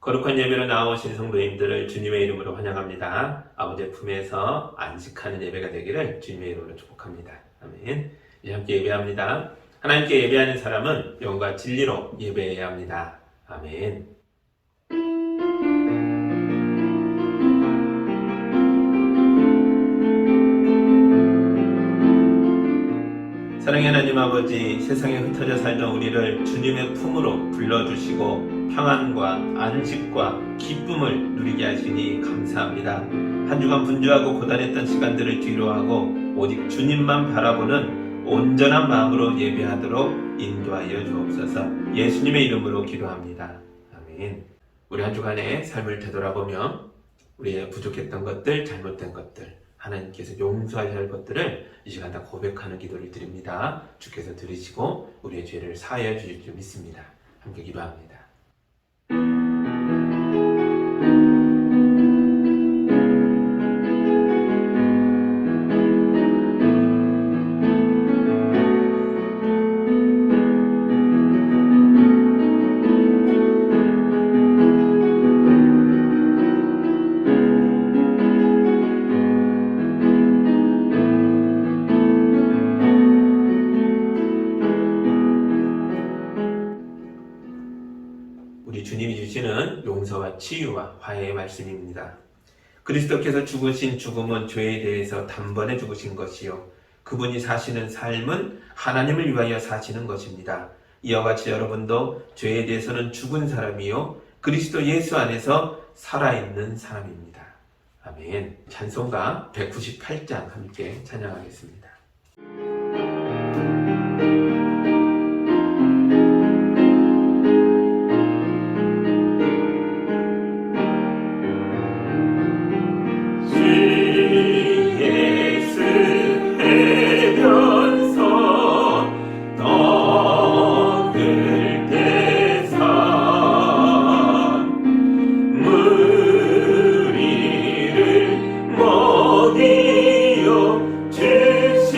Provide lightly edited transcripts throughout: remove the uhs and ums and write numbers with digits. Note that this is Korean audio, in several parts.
거룩한 예배로 나오신 성도님들을 주님의 이름으로 환영합니다. 아버지의 품에서 안식하는 예배가 되기를 주님의 이름으로 축복합니다. 아멘. 이제 함께 예배합니다. 하나님께 예배하는 사람은 영과 진리로 예배해야 합니다. 아멘. 사랑의 하나님 아버지, 세상에 흩어져 살던 우리를 주님의 품으로 불러주시고 평안과 안식과 기쁨을 누리게 하시니 감사합니다. 한 주간 분주하고 고단했던 시간들을 뒤로하고 오직 주님만 바라보는 온전한 마음으로 예배하도록 인도하여 주옵소서. 예수님의 이름으로 기도합니다. 아멘. 우리 한 주간의 삶을 되돌아보며 우리의 부족했던 것들, 잘못된 것들, 하나님께서 용서하셔야 할 것들을 이 시간 다 고백하는 기도를 드립니다. 주께서 들으시고 우리의 죄를 사하여 주실 줄 믿습니다. 함께 기도합니다. 우리 주님이 주시는 용서와 치유와 화해의 말씀입니다. 그리스도께서 죽으신 죽음은 죄에 대해서 단번에 죽으신 것이요, 그분이 사시는 삶은 하나님을 위하여 사시는 것입니다. 이와 같이 여러분도 죄에 대해서는 죽은 사람이요, 그리스도 예수 안에서 살아있는 사람입니다. 아멘. 찬송가 198장 함께 찬양하겠습니다. 주시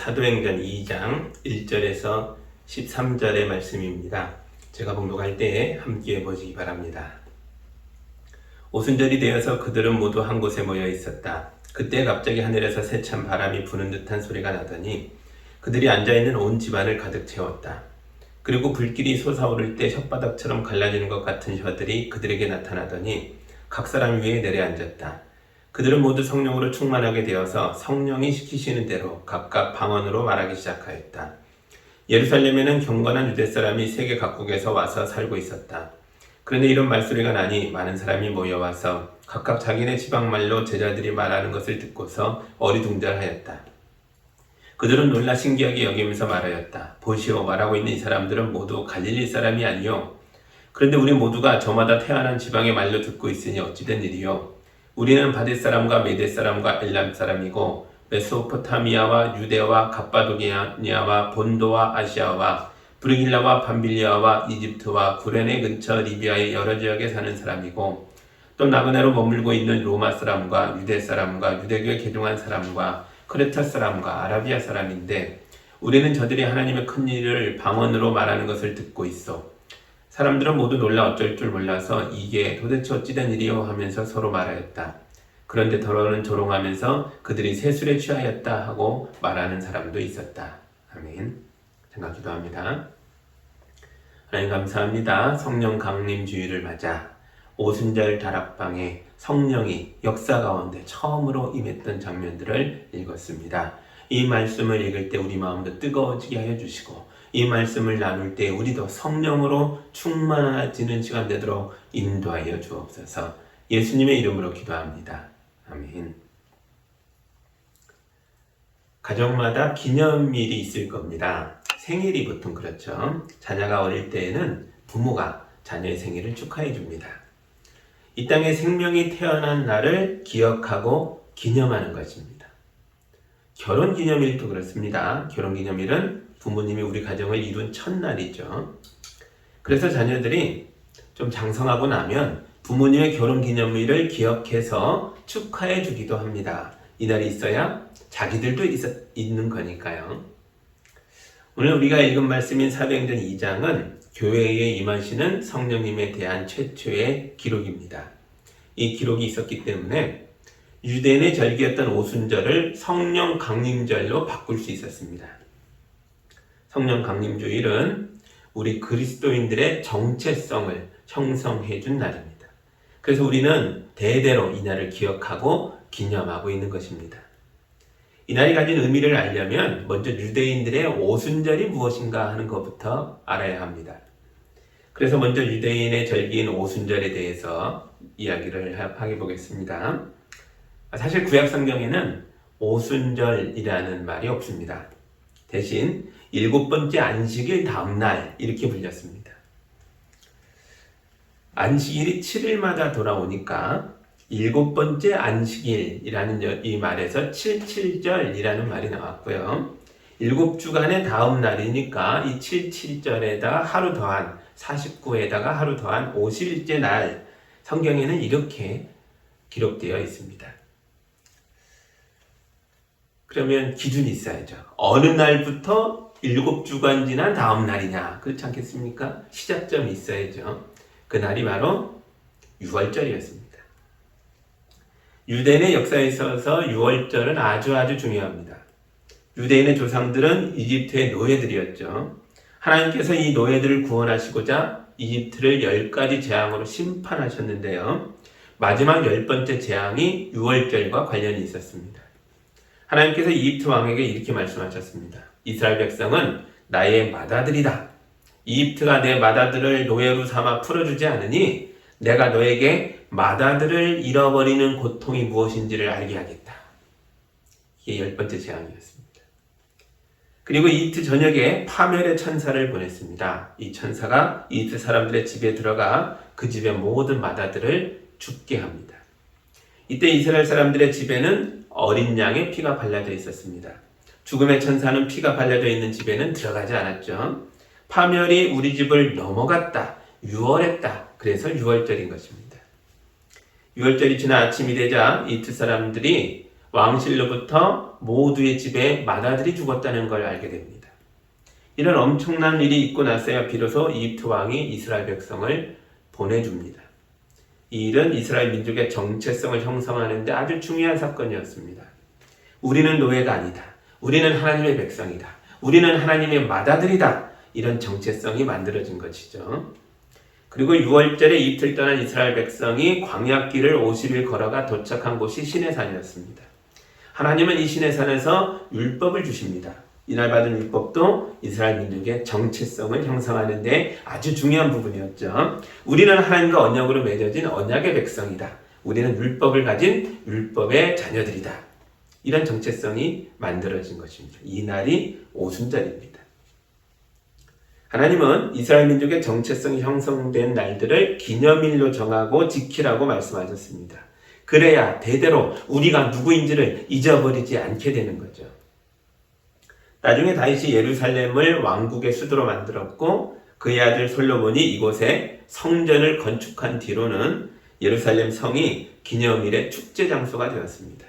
사도행전 2장 1절에서 13절의 말씀입니다. 제가 봉독할 때 함께 보시기 바랍니다. 오순절이 되어서 그들은 모두 한 곳에 모여 있었다. 그때 갑자기 하늘에서 세찬 바람이 부는 듯한 소리가 나더니 그들이 앉아있는 온 집안을 가득 채웠다. 그리고 불길이 솟아오를 때 혓바닥처럼 갈라지는 것 같은 혀들이 그들에게 나타나더니 각 사람 위에 내려앉았다. 그들은 모두 성령으로 충만하게 되어서 성령이 시키시는 대로 각각 방언으로 말하기 시작하였다. 예루살렘에는 경건한 유대 사람이 세계 각국에서 와서 살고 있었다. 그런데 이런 말소리가 나니 많은 사람이 모여와서 각각 자기네 지방말로 제자들이 말하는 것을 듣고서 어리둥절하였다. 그들은 놀라 신기하게 여기면서 말하였다. 보시오, 말하고 있는 이 사람들은 모두 갈릴리 사람이 아니요. 그런데 우리 모두가 저마다 태어난 지방의 말로 듣고 있으니 어찌된 일이요. 우리는 바댓 사람과 메대 사람과 엘람 사람이고 메소포타미아와 유대와 갑바도기아와 본도와 아시아와 브르길라와 밤빌리아와 이집트와 구레네 근처 리비아의 여러 지역에 사는 사람이고 또 나그네로 머물고 있는 로마 사람과 유대 사람과 유대교에 개종한 사람과 크레타 사람과 아라비아 사람인데 우리는 저들이 하나님의 큰 일을 방언으로 말하는 것을 듣고 있어. 사람들은 모두 놀라 어쩔 줄 몰라서 이게 도대체 어찌된 일이요 하면서 서로 말하였다. 그런데 더러는 조롱하면서 그들이 세술에 취하였다 하고 말하는 사람도 있었다. 아멘. 제가 기도합니다. 하나님 감사합니다. 성령 강림 주일을 맞아 오순절 다락방에 성령이 역사 가운데 처음으로 임했던 장면들을 읽었습니다. 이 말씀을 읽을 때 우리 마음도 뜨거워지게 하여 주시고 이 말씀을 나눌 때 우리도 성령으로 충만해지는 시간 되도록 인도하여 주옵소서. 예수님의 이름으로 기도합니다. 아멘. 가정마다 기념일이 있을 겁니다. 생일이 보통 그렇죠. 자녀가 어릴 때에는 부모가 자녀의 생일을 축하해 줍니다. 이 땅에 생명이 태어난 날을 기억하고 기념하는 것입니다. 결혼기념일도 그렇습니다. 결혼기념일은 부모님이 우리 가정을 이룬 첫날이죠. 그래서 자녀들이 좀 장성하고 나면 부모님의 결혼기념일을 기억해서 축하해 주기도 합니다. 이날이 있어야 자기들도 있는 거니까요. 오늘 우리가 읽은 말씀인 사도행전 2장은 교회에 임하시는 성령님에 대한 최초의 기록입니다. 이 기록이 있었기 때문에 유대인의 절기였던 오순절을 성령 강림절로 바꿀 수 있었습니다. 성령 강림주일은 우리 그리스도인들의 정체성을 형성해 준 날입니다. 그래서 우리는 대대로 이 날을 기억하고 기념하고 있는 것입니다. 이 날이 가진 의미를 알려면 먼저 유대인들의 오순절이 무엇인가 하는 것부터 알아야 합니다. 그래서 먼저 유대인의 절기인 오순절에 대해서 이야기를 하게 보겠습니다. 사실 구약 성경에는 오순절이라는 말이 없습니다. 대신 7번째 안식일 다음날 이렇게 불렸습니다. 안식일이 7일마다 돌아오니까 7번째 안식일이라는 이 말에서 77절이라는 말이 나왔고요. 7주간의 다음 날이니까 이 77절에다가 하루 더한 49에다가 하루 더한 50일째 날 성경에는 이렇게 기록되어 있습니다. 그러면 기준이 있어야죠. 어느 날부터 7주간 지난 다음 날이냐, 그렇지 않겠습니까? 시작점이 있어야죠. 그 날이 바로 6월절이었습니다. 유대인의 역사에 있어서 6월절은 아주 중요합니다. 유대인의 조상들은 이집트의 노예들이었죠. 하나님께서 이 노예들을 구원하시고자 이집트를 10가지 재앙으로 심판하셨는데요. 마지막 10번째 재앙이 6월절과 관련이 있었습니다. 하나님께서 이집트 왕에게 이렇게 말씀하셨습니다. 이스라엘 백성은 나의 맏아들이다. 이집트가 내 맏아들을 노예로 삼아 풀어주지 않으니 내가 너에게 맏아들을 잃어버리는 고통이 무엇인지를 알게 하겠다. 이게 10번째 재앙이었습니다. 그리고 이집트 전역에 파멸의 천사를 보냈습니다. 이 천사가 이집트 사람들의 집에 들어가 그 집의 모든 맏아들을 죽게 합니다. 이때 이스라엘 사람들의 집에는 어린 양의 피가 발라져 있었습니다. 죽음의 천사는 피가 발라져 있는 집에는 들어가지 않았죠. 파멸이 우리 집을 넘어갔다, 유월했다. 그래서 6월절인 것입니다. 6월절이 지나 아침이 되자 이집트 사람들이 왕실로부터 모두의 집에 맏아들이 죽었다는 걸 알게 됩니다. 이런 엄청난 일이 있고 나서야 비로소 이집트 왕이 이스라엘 백성을 보내줍니다. 이 일은 이스라엘 민족의 정체성을 형성하는 데 아주 중요한 사건이었습니다. 우리는 노예가 아니다. 우리는 하나님의 백성이다. 우리는 하나님의 맏아들이다. 이런 정체성이 만들어진 것이죠. 그리고 6월절에 이집트를 떠난 이스라엘 백성이 광야길을 50일 걸어가 도착한 곳이 시내산이었습니다. 하나님은 이 시내산에서 율법을 주십니다. 이날 받은 율법도 이스라엘 민족의 정체성을 형성하는 데 아주 중요한 부분이었죠. 우리는 하나님과 언약으로 맺어진 언약의 백성이다. 우리는 율법을 가진 율법의 자녀들이다. 이런 정체성이 만들어진 것입니다. 이 날이 오순절입니다. 하나님은 이스라엘 민족의 정체성이 형성된 날들을 기념일로 정하고 지키라고 말씀하셨습니다. 그래야 대대로 우리가 누구인지를 잊어버리지 않게 되는 거죠. 나중에 다윗이 예루살렘을 왕국의 수도로 만들었고 그의 아들 솔로몬이 이곳에 성전을 건축한 뒤로는 예루살렘 성이 기념일의 축제 장소가 되었습니다.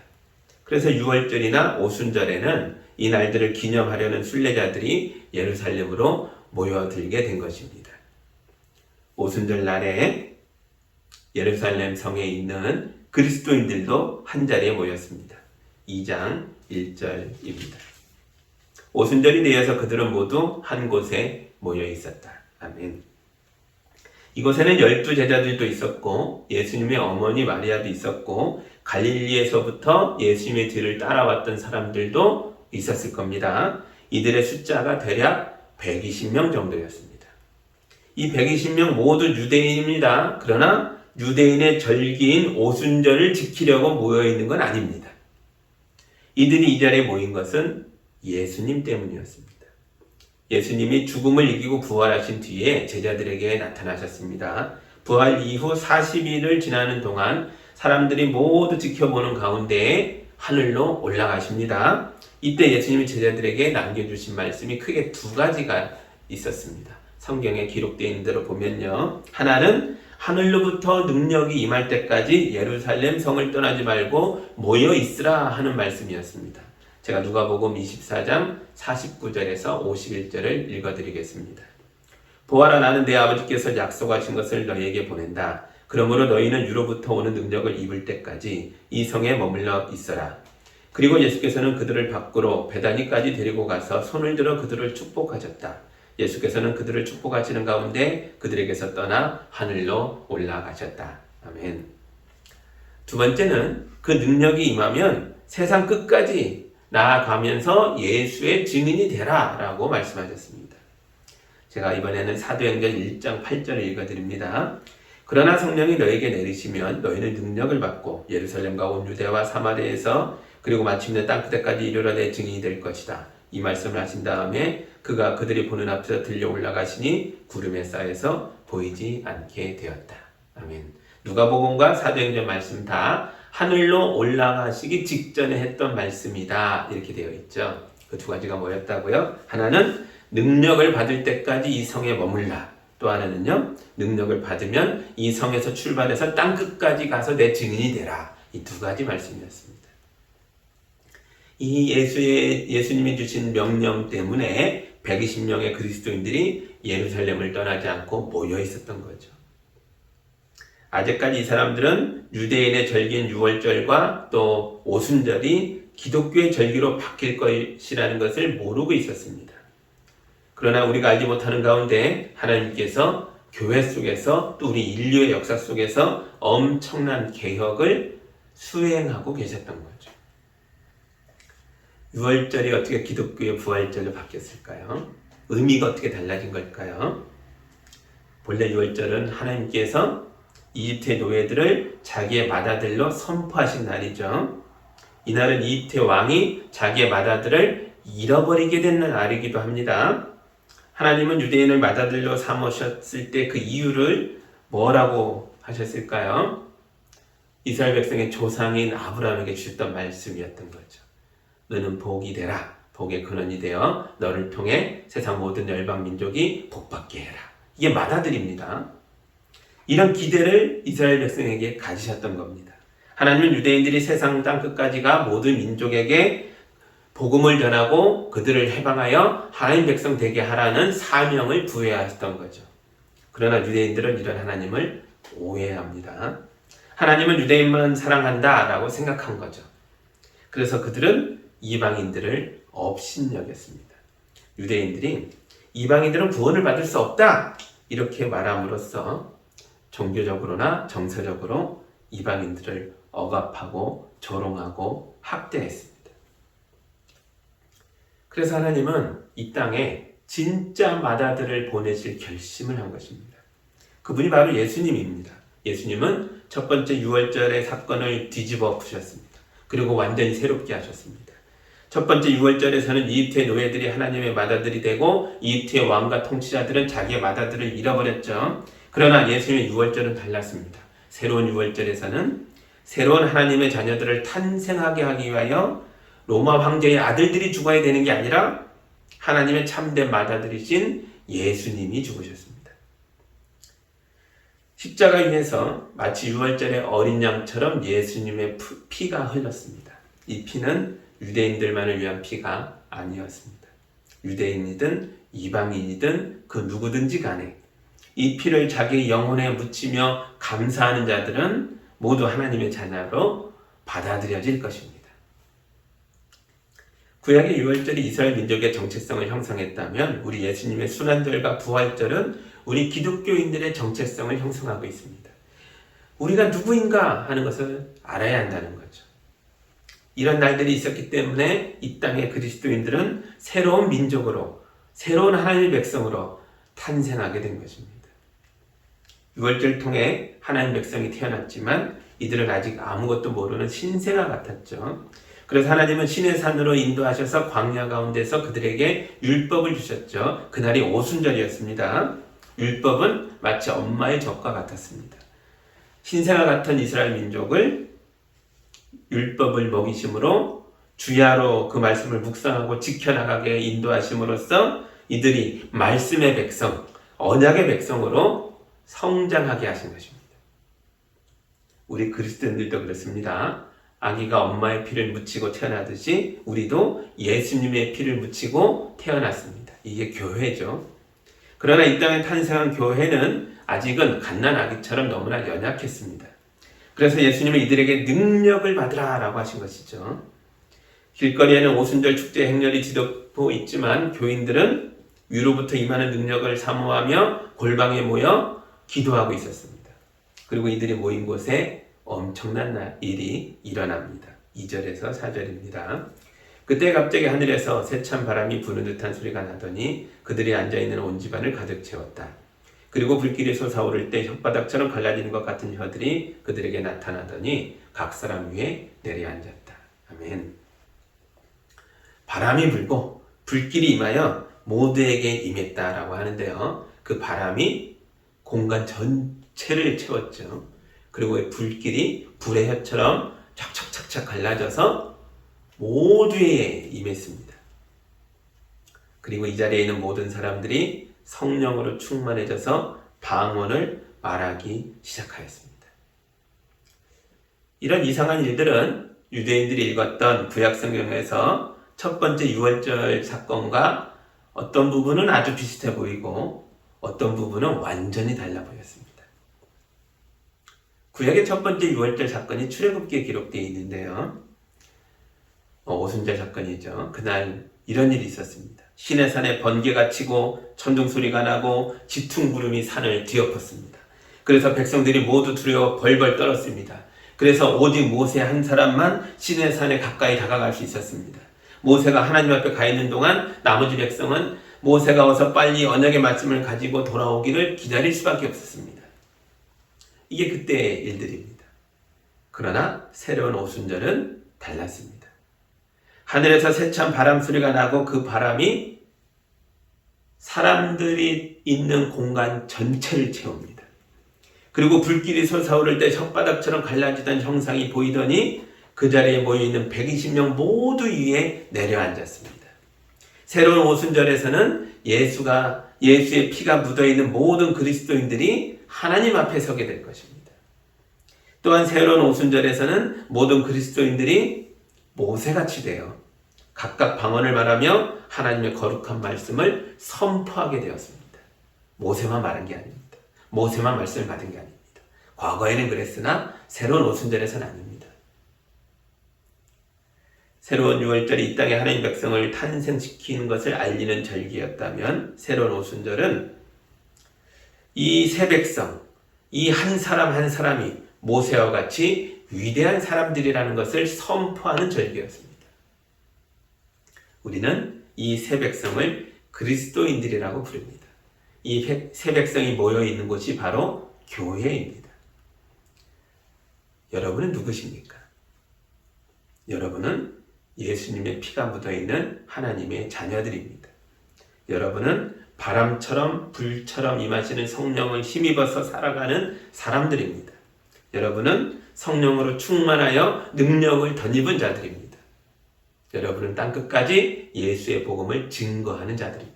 그래서 6월절이나 오순절에는 이 날들을 기념하려는 순례자들이 예루살렘으로 모여들게 된 것입니다. 오순절 날에 예루살렘 성에 있는 그리스도인들도 한자리에 모였습니다. 2장 1절입니다. 오순절이 되어서 그들은 모두 한 곳에 모여 있었다. 아멘. 이곳에는 12제자들도 있었고 예수님의 어머니 마리아도 있었고 갈릴리에서부터 예수님의 뒤를 따라왔던 사람들도 있었을 겁니다. 이들의 숫자가 대략 120명 정도였습니다. 이 120명 모두 유대인입니다. 그러나 유대인의 절기인 오순절을 지키려고 모여있는 건 아닙니다. 이들이 이 자리에 모인 것은 예수님 때문이었습니다. 예수님이 죽음을 이기고 부활하신 뒤에 제자들에게 나타나셨습니다. 부활 이후 40일을 지나는 동안 사람들이 모두 지켜보는 가운데 하늘로 올라가십니다. 이때 예수님이 제자들에게 남겨주신 말씀이 크게 두 가지가 있었습니다. 성경에 기록되어 있는 대로 보면요. 하나는 하늘로부터 능력이 임할 때까지 예루살렘 성을 떠나지 말고 모여 있으라 하는 말씀이었습니다. 제가 누가복음 24장 49절에서 51절을 읽어드리겠습니다. 보아라, 나는 내 아버지께서 약속하신 것을 너희에게 보낸다. 그러므로 너희는 유로부터 오는 능력을 입을 때까지 이 성에 머물러 있어라. 그리고 예수께서는 그들을 밖으로 베다니까지 데리고 가서 손을 들어 그들을 축복하셨다. 예수께서는 그들을 축복하시는 가운데 그들에게서 떠나 하늘로 올라가셨다. 아멘. 두 번째는 그 능력이 임하면 세상 끝까지 나아가면서 예수의 증인이 되라 라고 말씀하셨습니다. 제가 이번에는 사도행전 1장 8절을 읽어드립니다. 그러나 성령이 너에게 내리시면 너희는 능력을 받고 예루살렘과 온 유대와 사마리아에서 그리고 마침내 땅끝에까지 이르러 내 증인이 될 것이다. 이 말씀을 하신 다음에 그가 그들이 보는 앞에서 들려 올라가시니 구름에 쌓여서 보이지 않게 되었다. 아멘. 누가복음과 사도행전 말씀 다 하늘로 올라가시기 직전에 했던 말씀이다. 이렇게 되어 있죠. 그 두 가지가 뭐였다고요? 하나는 능력을 받을 때까지 이 성에 머물라. 또 하나는요, 능력을 받으면 이 성에서 출발해서 땅끝까지 가서 내 증인이 되라. 이 두 가지 말씀이었습니다. 이 예수님이 주신 명령 때문에 120명의 그리스도인들이 예루살렘을 떠나지 않고 모여 있었던 거죠. 아직까지 이 사람들은 유대인의 절기인 6월절과 또 오순절이 기독교의 절기로 바뀔 것이라는 것을 모르고 있었습니다. 그러나 우리가 알지 못하는 가운데 하나님께서 교회 속에서 또 우리 인류의 역사 속에서 엄청난 개혁을 수행하고 계셨던 거죠. 6월절이 어떻게 기독교의 부활절로 바뀌었을까요? 의미가 어떻게 달라진 걸까요? 본래 6월절은 하나님께서 이집트의 노예들을 자기의 맏아들로 선포하신 날이죠. 이날은 이집트의 왕이 자기의 맏아들을 잃어버리게 된 날이기도 합니다. 하나님은 유대인을 맏아들로 삼으셨을 때 그 이유를 뭐라고 하셨을까요? 이스라엘 백성의 조상인 아브라함에게 주셨던 말씀이었던 거죠. 너는 복이 되라. 복의 근원이 되어 너를 통해 세상 모든 열방 민족이 복받게 해라. 이게 맏아들입니다. 이런 기대를 이스라엘 백성에게 가지셨던 겁니다. 하나님은 유대인들이 세상 땅 끝까지가 모든 민족에게 복음을 전하고 그들을 해방하여 하나님 백성 되게 하라는 사명을 부여하셨던 거죠. 그러나 유대인들은 이런 하나님을 오해합니다. 하나님은 유대인만 사랑한다 라고 생각한 거죠. 그래서 그들은 이방인들을 업신여겼습니다. 유대인들이 이방인들은 구원을 받을 수 없다 이렇게 말함으로써 종교적으로나 정서적으로 이방인들을 억압하고 조롱하고 학대했습니다. 그래서 하나님은 이 땅에 진짜 마다들을 보내실 결심을 한 것입니다. 그분이 바로 예수님입니다. 예수님은 첫 번째 유월절의 사건을 뒤집어 푸셨습니다. 그리고 완전히 새롭게 하셨습니다. 첫 번째 유월절에서는 이집트의 노예들이 하나님의 마다들이 되고 이집트의 왕과 통치자들은 자기의 마다들을 잃어버렸죠. 그러나 예수님의 유월절은 달랐습니다. 새로운 유월절에서는 새로운 하나님의 자녀들을 탄생하게 하기 위하여 로마 황제의 아들들이 죽어야 되는 게 아니라 하나님의 참된 마다들이신 예수님이 죽으셨습니다. 십자가 위에서 마치 유월절의 어린 양처럼 예수님의 피가 흘렀습니다. 이 피는 유대인들만을 위한 피가 아니었습니다. 유대인이든 이방인이든 그 누구든지 간에 이 피를 자기 영혼에 묻히며 감사하는 자들은 모두 하나님의 자녀로 받아들여질 것입니다. 구약의 유월절이 이스라엘 민족의 정체성을 형성했다면 우리 예수님의 순환절과 부활절은 우리 기독교인들의 정체성을 형성하고 있습니다. 우리가 누구인가 하는 것을 알아야 한다는 거죠. 이런 날들이 있었기 때문에 이 땅의 그리스도인들은 새로운 민족으로, 새로운 하나님의 백성으로 탄생하게 된 것입니다. 유월절을 통해 하나님의 백성이 태어났지만 이들은 아직 아무것도 모르는 신생아 같았죠. 그래서 하나님은 신의 산으로 인도하셔서 광야 가운데서 그들에게 율법을 주셨죠. 그날이 오순절이었습니다. 율법은 마치 엄마의 젖과 같았습니다. 신생아 같은 이스라엘 민족을 율법을 먹이심으로 주야로 그 말씀을 묵상하고 지켜나가게 인도하심으로써 이들이 말씀의 백성, 언약의 백성으로 성장하게 하신 것입니다. 우리 그리스도인들도 그렇습니다. 아기가 엄마의 피를 묻히고 태어나듯이 우리도 예수님의 피를 묻히고 태어났습니다. 이게 교회죠. 그러나 이 땅에 탄생한 교회는 아직은 갓난아기처럼 너무나 연약했습니다. 그래서 예수님은 이들에게 능력을 받으라 라고 하신 것이죠. 길거리에는 오순절 축제 행렬이 지도고 있지만 교인들은 위로부터 임하는 능력을 사모하며 골방에 모여 기도하고 있었습니다. 그리고 이들이 모인 곳에 엄청난 일이 일어납니다. 2절에서 4절입니다. 그때 갑자기 하늘에서 세찬 바람이 부는 듯한 소리가 나더니 그들이 앉아있는 온 집안을 가득 채웠다. 그리고 불길이 솟아오를 때 혓바닥처럼 갈라지는 것 같은 혀들이 그들에게 나타나더니 각 사람 위에 내려앉았다. 아멘. 바람이 불고 불길이 임하여 모두에게 임했다라고 하는데요. 그 바람이 공간 전체를 채웠죠. 그리고 불길이 불의 혀처럼 착착착착 갈라져서 모두에 임했습니다. 그리고 이 자리에 있는 모든 사람들이 성령으로 충만해져서 방언을 말하기 시작하였습니다. 이런 이상한 일들은 유대인들이 읽었던 구약성경에서 첫 번째 유월절 사건과 어떤 부분은 아주 비슷해 보이고 어떤 부분은 완전히 달라 보였습니다. 구약의 첫 번째 유월절 사건이 출애굽기에 기록되어 있는데요. 오순절 사건이죠. 그날 이런 일이 있었습니다. 시내산에 번개가 치고 천둥소리가 나고 지퉁구름이 산을 뒤엎었습니다. 그래서 백성들이 모두 두려워 벌벌 떨었습니다. 그래서 오직 모세 한 사람만 시내산에 가까이 다가갈 수 있었습니다. 모세가 하나님 앞에 가 있는 동안 나머지 백성은 모세가 와서 빨리 언약의 말씀을 가지고 돌아오기를 기다릴 수밖에 없었습니다. 이게 그때의 일들입니다. 그러나 새로운 오순절은 달랐습니다. 하늘에서 세찬 바람 소리가 나고 그 바람이 사람들이 있는 공간 전체를 채웁니다. 그리고 불길이 솟아오를 때 혓바닥처럼 갈라지던 형상이 보이더니 그 자리에 모여있는 120명 모두 위에 내려앉았습니다. 새로운 오순절에서는 예수의 피가 묻어있는 모든 그리스도인들이 하나님 앞에 서게 될 것입니다. 또한 새로운 오순절에서는 모든 그리스도인들이 모세같이 되어 각각 방언을 말하며 하나님의 거룩한 말씀을 선포하게 되었습니다. 모세만 말한 게 아닙니다. 모세만 말씀을 받은 게 아닙니다. 과거에는 그랬으나 새로운 오순절에서는 아닙니다. 새로운 유월절이 이 땅에 하나님 백성을 탄생시키는 것을 알리는 절기였다면 새로운 오순절은 이 새 백성, 이 한 사람 한 사람이 모세와 같이 위대한 사람들이라는 것을 선포하는 절기였습니다. 우리는 이 새 백성을 그리스도인들이라고 부릅니다. 이 새 백성이 모여 있는 곳이 바로 교회입니다. 여러분은 누구십니까? 여러분은 예수님의 피가 묻어있는 하나님의 자녀들입니다. 여러분은 바람처럼 불처럼 임하시는 성령을 힘입어서 살아가는 사람들입니다. 여러분은 성령으로 충만하여 능력을 덧입은 자들입니다. 여러분은 땅끝까지 예수의 복음을 증거하는 자들입니다.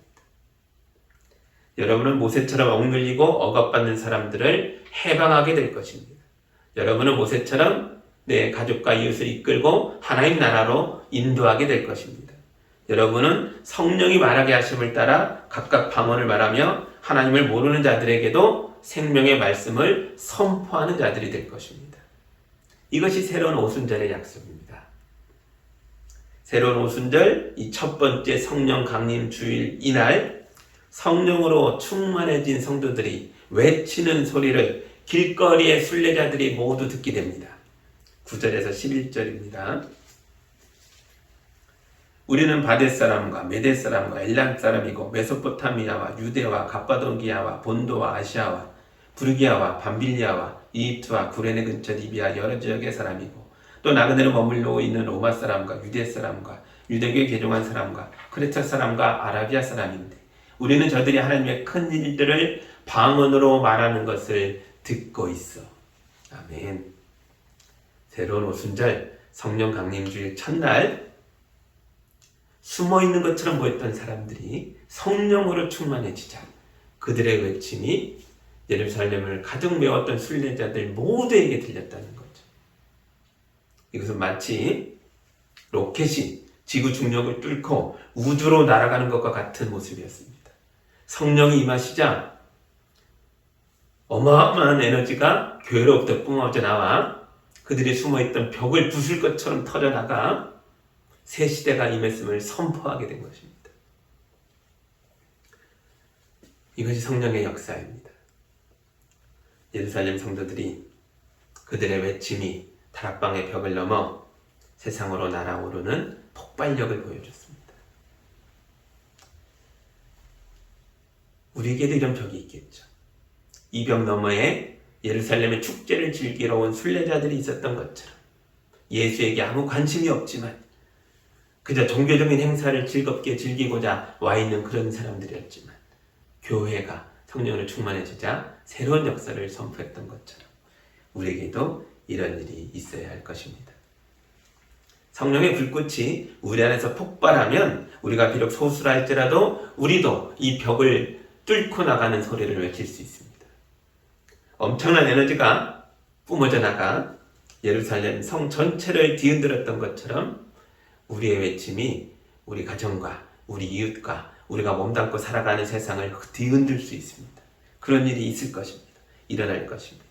여러분은 모세처럼 억눌리고 억압받는 사람들을 해방하게 될 것입니다. 여러분은 모세처럼 내 가족과 이웃을 이끌고 하나님 나라로 인도하게 될 것입니다. 여러분은 성령이 말하게 하심을 따라 각각 방언을 말하며 하나님을 모르는 자들에게도 생명의 말씀을 선포하는 자들이 될 것입니다. 이것이 새로운 오순절의 약속입니다. 새로운 오순절 이 첫 번째 성령 강림 주일 이날 성령으로 충만해진 성도들이 외치는 소리를 길거리의 순례자들이 모두 듣게 됩니다. 9절에서 11절입니다. 우리는 바데 사람과 메데 사람과 엘람 사람이고 메소포타미아와 유대와 갑바도기아와 본도와 아시아와 부르기아와 밤빌리아와 이집트와 구레네 근처 리비아 여러 지역의 사람이고 또 나그네로 머물러 있는 로마 사람과 유대 사람과 유대교에 개종한 사람과 크레타 사람과 아라비아 사람인데 우리는 저들이 하나님의 큰 일들을 방언으로 말하는 것을 듣고 있어. 아멘. 새로운 오순절 성령 강림주일 첫날 숨어있는 것처럼 보였던 사람들이 성령으로 충만해지자 그들의 외침이 예루살렘을 가득 메웠던 순례자들 모두에게 들렸다는 거죠. 이것은 마치 로켓이 지구 중력을 뚫고 우주로 날아가는 것과 같은 모습이었습니다. 성령이 임하시자 어마어마한 에너지가 교회로부터 뿜어져 나와 그들이 숨어있던 벽을 부술 것처럼 터져나가 새 시대가 임했음을 선포하게 된 것입니다. 이것이 성령의 역사입니다. 예루살렘 성도들이 그들의 외침이 다락방의 벽을 넘어 세상으로 날아오르는 폭발력을 보여줬습니다. 우리에게도 이런 벽이 있겠죠. 이 벽 너머에 예루살렘의 축제를 즐기러 온 순례자들이 있었던 것처럼 예수에게 아무 관심이 없지만 그저 종교적인 행사를 즐겁게 즐기고자 와 있는 그런 사람들이었지만 교회가 성령으로 충만해지자 새로운 역사를 선포했던 것처럼 우리에게도 이런 일이 있어야 할 것입니다. 성령의 불꽃이 우리 안에서 폭발하면 우리가 비록 소수라 할지라도 우리도 이 벽을 뚫고 나가는 소리를 외칠 수 있습니다. 엄청난 에너지가 뿜어져 나가 예루살렘 성 전체를 뒤흔들었던 것처럼 우리의 외침이 우리 가정과 우리 이웃과 우리가 몸담고 살아가는 세상을 뒤흔들 수 있습니다. 그런 일이 있을 것입니다. 일어날 것입니다.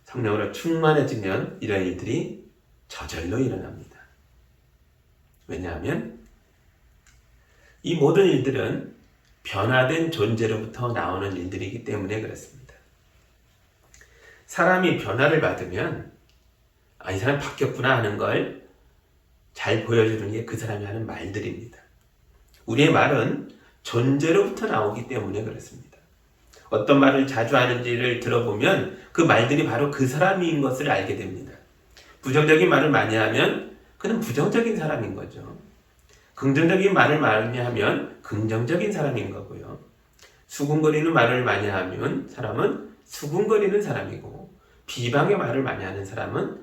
성령으로 충만해지면 이런 일들이 저절로 일어납니다. 왜냐하면 이 모든 일들은 변화된 존재로부터 나오는 일들이기 때문에 그렇습니다. 사람이 변화를 받으면 이 사람 바뀌었구나 하는 걸 잘 보여주는 게 그 사람이 하는 말들입니다. 우리의 말은 존재로부터 나오기 때문에 그렇습니다. 어떤 말을 자주 하는지를 들어보면 그 말들이 바로 그 사람인 것을 알게 됩니다. 부정적인 말을 많이 하면 그는 부정적인 사람인 거죠. 긍정적인 말을 많이 하면 긍정적인 사람인 거고요. 수군거리는 말을 많이 하면 사람은 수군거리는 사람이고 비방의 말을 많이 하는 사람은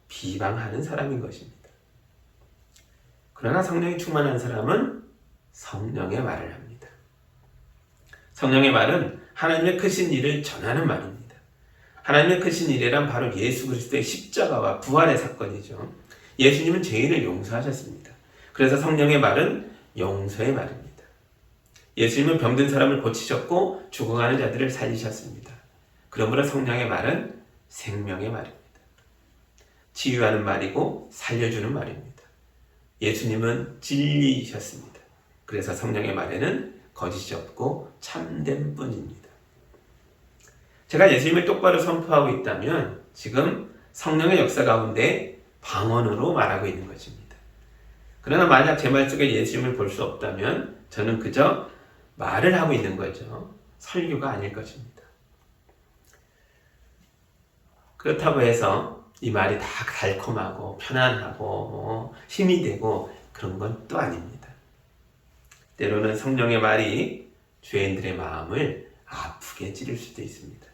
비방하는 사람인 것입니다. 그러나 성령이 충만한 사람은 성령의 말을 합니다. 성령의 말은 하나님의 크신 일을 전하는 말입니다. 하나님의 크신 일이란 바로 예수 그리스도의 십자가와 부활의 사건이죠. 예수님은 죄인을 용서하셨습니다. 그래서 성령의 말은 용서의 말입니다. 예수님은 병든 사람을 고치셨고 죽어가는 자들을 살리셨습니다. 그러므로 성령의 말은 생명의 말입니다. 치유하는 말이고 살려주는 말입니다. 예수님은 진리이셨습니다. 그래서 성령의 말에는 거짓이 없고 참된 뿐입니다. 제가 예수님을 똑바로 선포하고 있다면 지금 성령의 역사 가운데 방언으로 말하고 있는 것입니다. 그러나 만약 제 말 속에 예수님을 볼 수 없다면 저는 그저 말을 하고 있는 거죠. 설교가 아닐 것입니다. 그렇다고 해서 이 말이 다 달콤하고 편안하고 힘이 되고 그런 건 또 아닙니다. 때로는 성령의 말이 죄인들의 마음을 아프게 찌를 수도 있습니다.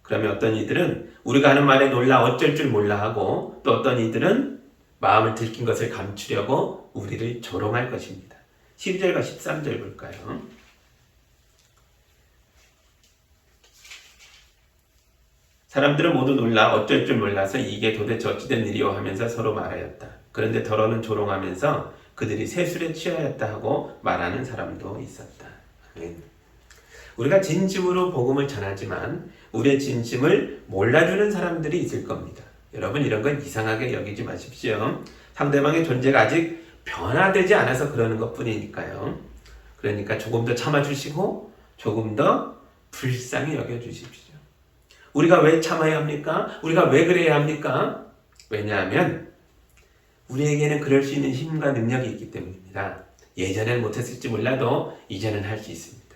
그러면 어떤 이들은 우리가 하는 말에 놀라 어쩔 줄 몰라 하고 또 어떤 이들은 마음을 들킨 것을 감추려고 우리를 조롱할 것입니다. 12절과 13절 볼까요? 사람들은 모두 놀라 어쩔 줄 몰라서 이게 도대체 어찌된 일이오 하면서 서로 말하였다. 그런데 더러는 조롱하면서 그들이 세술에 취하였다 하고 말하는 사람도 있었다. 우리가 진심으로 복음을 전하지만 우리의 진심을 몰라주는 사람들이 있을 겁니다. 여러분 이런 건 이상하게 여기지 마십시오. 상대방의 존재가 아직 변화되지 않아서 그러는 것뿐이니까요. 그러니까 조금 더 참아주시고 조금 더 불쌍히 여겨주십시오. 우리가 왜 참아야 합니까? 우리가 왜 그래야 합니까? 왜냐하면 우리에게는 그럴 수 있는 힘과 능력이 있기 때문입니다. 예전엔 못했을지 몰라도 이제는 할 수 있습니다.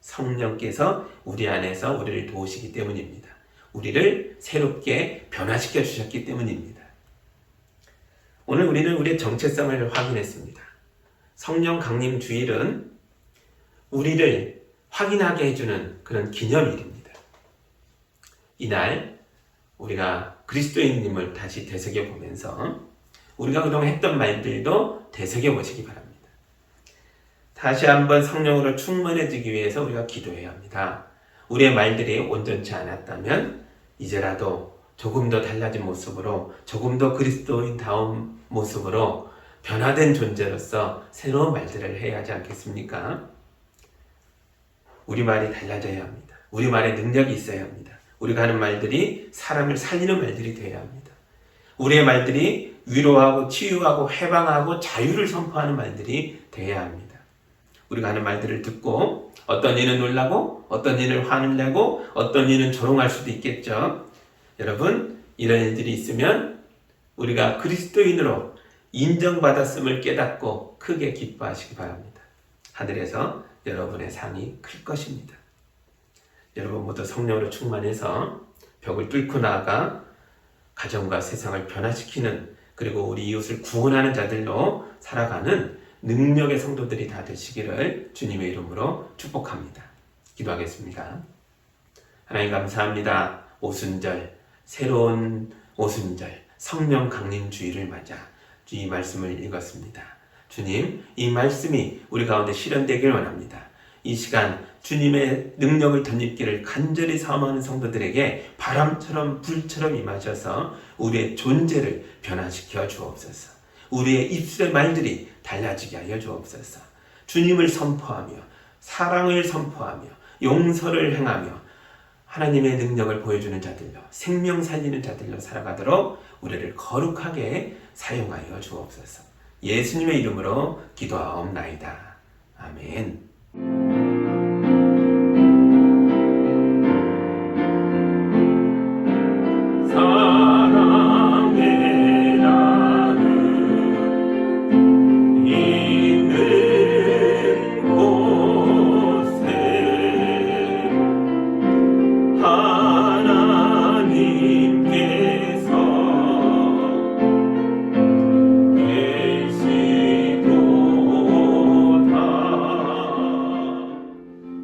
성령께서 우리 안에서 우리를 도우시기 때문입니다. 우리를 새롭게 변화시켜 주셨기 때문입니다. 오늘 우리는 우리의 정체성을 확인했습니다. 성령 강림 주일은 우리를 확인하게 해주는 그런 기념일입니다. 이날 우리가 그리스도인님을 다시 되새겨보면서 우리가 그동안 했던 말들도 되새겨보시기 바랍니다. 다시 한번 성령으로 충만해지기 위해서 우리가 기도해야 합니다. 우리의 말들이 온전치 않았다면 이제라도 조금 더 달라진 모습으로 조금 더 그리스도인다운 모습으로 변화된 존재로서 새로운 말들을 해야 하지 않겠습니까? 우리 말이 달라져야 합니다. 우리 말에 능력이 있어야 합니다. 우리가 하는 말들이 사람을 살리는 말들이 되어야 합니다. 우리의 말들이 위로하고 치유하고 해방하고 자유를 선포하는 말들이 되어야 합니다. 우리가 하는 말들을 듣고 어떤 이는 놀라고 어떤 이는 화를 내고 어떤 이는 조롱할 수도 있겠죠. 여러분 이런 일들이 있으면 우리가 그리스도인으로 인정받았음을 깨닫고 크게 기뻐하시기 바랍니다. 하늘에서 여러분의 상이 클 것입니다. 여러분 모두 성령으로 충만해서 벽을 뚫고 나아가 가정과 세상을 변화시키는 그리고 우리 이웃을 구원하는 자들로 살아가는 능력의 성도들이 다 되시기를 주님의 이름으로 축복합니다. 기도하겠습니다. 하나님 감사합니다. 오순절, 새로운 오순절, 성령 강림 주일을 맞아 이 말씀을 읽었습니다. 주님, 이 말씀이 우리 가운데 실현되길 원합니다. 이 시간 주님의 능력을 덧입기를 간절히 사모하는 성도들에게 바람처럼 불처럼 임하셔서 우리의 존재를 변화시켜 주옵소서. 우리의 입술의 말들이 달라지게 하여 주옵소서. 주님을 선포하며 사랑을 선포하며 용서를 행하며 하나님의 능력을 보여주는 자들로 생명 살리는 자들로 살아가도록 우리를 거룩하게 사용하여 주옵소서. 예수님의 이름으로 기도하옵나이다. 아멘.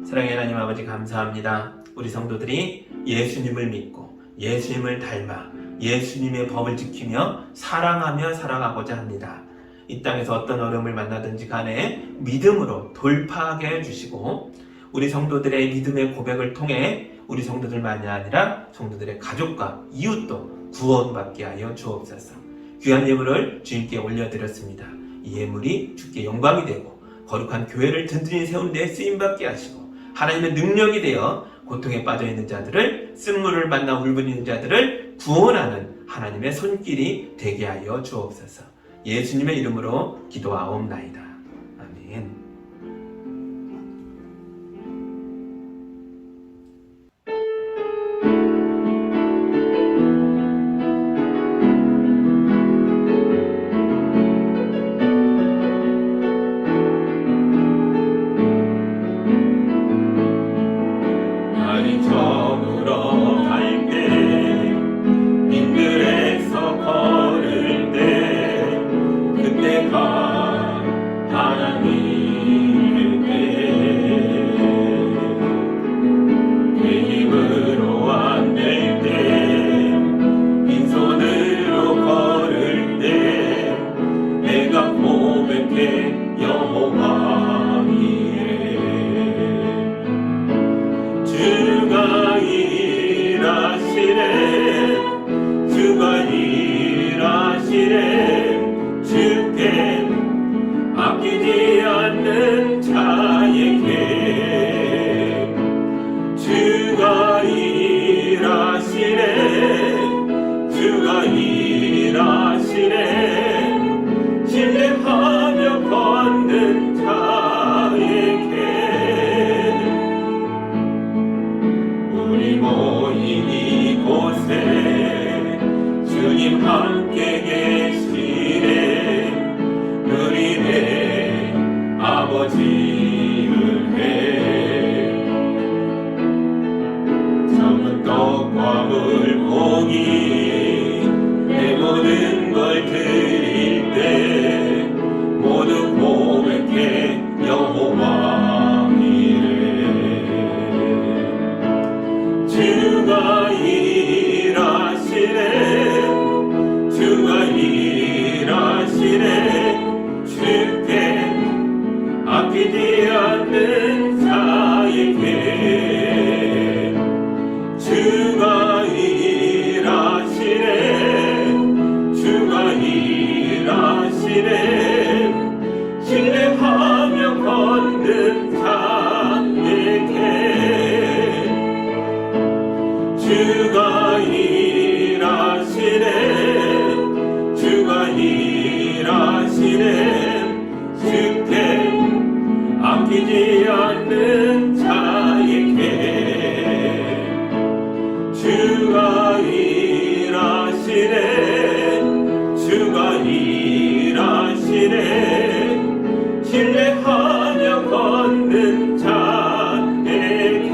사랑의 하나님 아버지 감사합니다. 우리 성도들이 예수님을 믿고 예수님을 닮아 예수님의 법을 지키며 사랑하며 살아가고자 합니다. 이 땅에서 어떤 어려움을 만나든지 간에 믿음으로 돌파하게 해주시고 우리 성도들의 믿음의 고백을 통해 우리 성도들만이 아니라 성도들의 가족과 이웃도 구원받게 하여 주옵소서. 귀한 예물을 주님께 올려드렸습니다. 이 예물이 주께 영광이 되고 거룩한 교회를 든든히 세운 데 쓰임받게 하시고 하나님의 능력이 되어 고통에 빠져있는 자들을, 쓴물을 만나 울부짖는 자들을 구원하는 하나님의 손길이 되게 하여 주옵소서. 예수님의 이름으로 기도하옵나이다. 아멘. 날이 저물어 갈 때 빈들에서 걸을 때 그때가 하나님의 내 힘으로 안 될 때 빈손으로 걸을 때 내가 고백해 여호와 이래 주가 일하시네 주가 일하시네 주께 아끼지 않는 자에게 주가 일하시네 주가 일하시네 신뢰하며 걷는 자에게 우리 모인 이곳에 주님 함께 계시네 누리네 아버지 은혜 전부 떡과 물고기 내 모든 걸 드릴 때 모두 고백해 여호와 주가 일하시네 주가 일하시네 주께 아끼지 않는 자에게 주가 일하시네 주가 일하시네 신뢰하며 걷는 자에게 주가 일하시네 주가 일하시네 주께 아끼지 않는 자에게 주가 일하시네 주가 일하시네 신뢰하며 걷는 자에게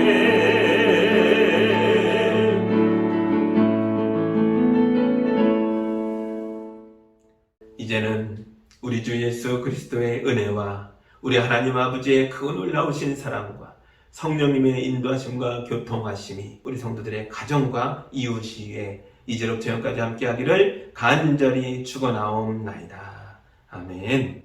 이제는 우리 주 예수 그리스도의 은혜와 우리 하나님 아버지의 크고 놀라우신 사랑과 성령님의 인도하심과 교통하심이 우리 성도들의 가정과 이웃 위에 이제로부터 영까지 함께하기를 간절히 축원하옵나이다. 아멘.